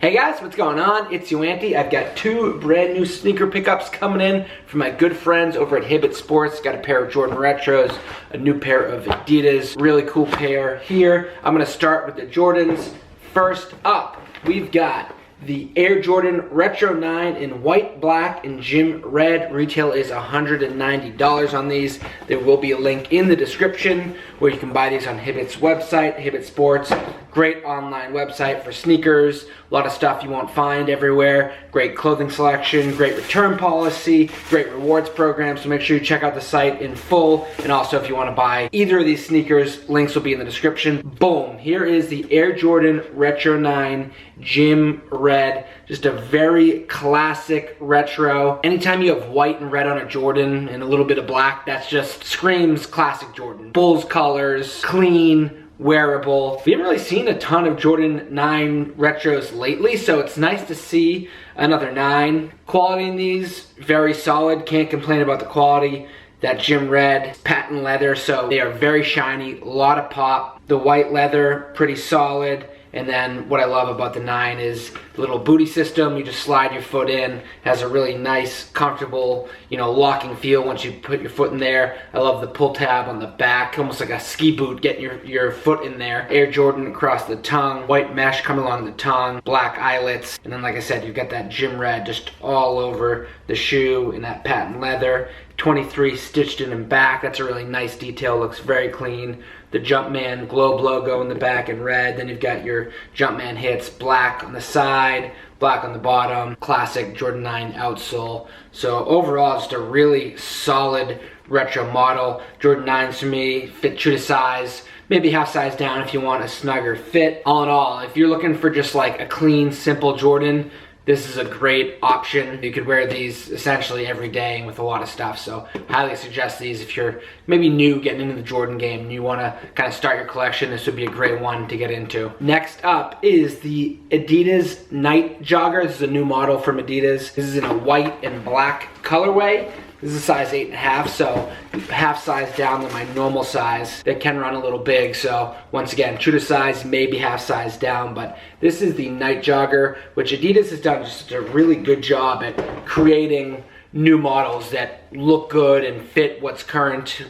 Hey guys, what's going on? It's Yuanti. I've got two brand new sneaker pickups coming in from my good friends over at Hibbett Sports. Got a pair of Jordan Retros, a new pair of Adidas. Really cool pair here. I'm gonna start with the Jordans. First up, we've got the Air Jordan Retro 9 in white, black, and gym red. Retail is $190 on these. There will be a link in the description where you can buy these on Hibbett's website, Hibbett Sports. Great online website for sneakers. A lot of stuff you won't find everywhere. Great clothing selection, great return policy, great rewards program. So make sure you check out the site in full. And also if you want to buy either of these sneakers, links will be in the description. Boom, here is the Air Jordan Retro 9 Gym Red. Just a very classic retro. Anytime you have white and red on a Jordan and a little bit of black, that's just screams classic Jordan. Bulls colors, clean, wearable. We haven't really seen a ton of Jordan 9 retros lately, so it's nice to see another 9. Quality in these, very solid. Can't complain about the quality. That gym red, patent leather, so they are very shiny, a lot of pop. The white leather, pretty solid. And then what I love about the 9 is the little booty system. You just slide your foot in. Has a really nice, comfortable, locking feel once you put your foot in there. I love the pull tab on the back, almost like a ski boot, getting your foot in there. Air Jordan across the tongue, white mesh coming along the tongue, black eyelets. And then like I said, you've got that gym red just all over the shoe in that patent leather. 23 stitched in and back. That's a really nice detail, looks very clean. The Jumpman Globe logo in the back in red. Then you've got your Jumpman hits, black on the side, black on the bottom. Classic Jordan 9 outsole. So overall, just a really solid retro model. Jordan 9s for me fit true to size. Maybe half size down if you want a snugger fit. All in all, if you're looking for just like a clean, simple Jordan, this is a great option. You could wear these essentially every day with a lot of stuff, so highly suggest these if you're maybe new getting into the Jordan game and you want to kind of start your collection. This would be a great one to get into. Next up is the Adidas Nite Jogger. This is a new model from Adidas. This is in a white and black colorway. This is a size 8.5, so half size down than my normal size. They can run a little big, so once again, true to size, maybe half size down, but this is the Nite Jogger, which Adidas has done just a really good job at creating new models that look good and fit what's current,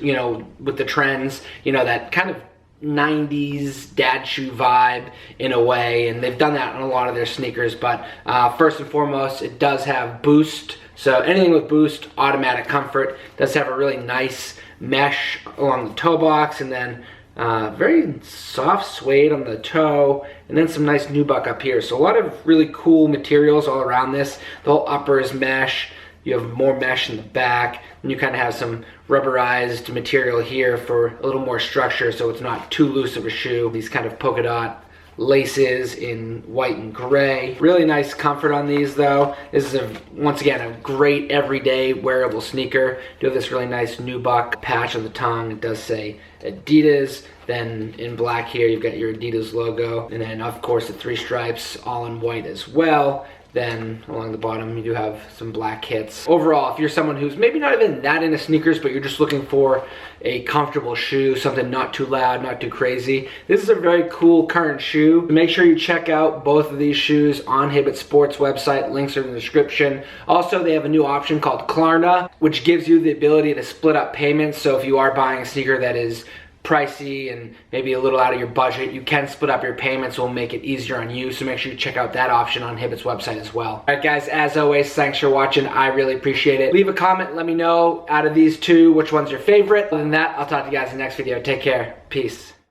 with the trends, that kind of 90s dad shoe vibe in a way, and they've done that on a lot of their sneakers. But first and foremost, it does have Boost. So anything with Boost, automatic comfort. Does have a really nice mesh along the toe box, and then very soft suede on the toe, and then some nice nubuck up here. So a lot of really cool materials all around this. The whole upper is mesh. You have more mesh in the back, and you kind of have some rubberized material here for a little more structure so it's not too loose of a shoe. These kind of polka dot laces in white and gray. Really nice comfort on these though. This is once again a great everyday wearable sneaker. You have this really nice nubuck patch on the tongue. It does say Adidas. Then in black here you've got your Adidas logo, and then of course the 3 stripes all in white as well. Then along the bottom you do have some black hits. Overall, if you're someone who's maybe not even that into sneakers, but you're just looking for a comfortable shoe, something not too loud, not too crazy, this is a very cool current shoe. Make sure you check out both of these shoes on Hibbett Sports website. Links are in the description. Also, they have a new option called Klarna, which gives you the ability to split up payments. So if you are buying a sneaker that is pricey and maybe a little out of your budget, you can split up your payments. Will make it easier on you, so make sure you check out that option on Hibbett's website as well. Alright guys, as always, thanks for watching. I really appreciate it. Leave a comment, let me know out of these two which one's your favorite. Other than that, I'll talk to you guys in the next video. Take care. Peace.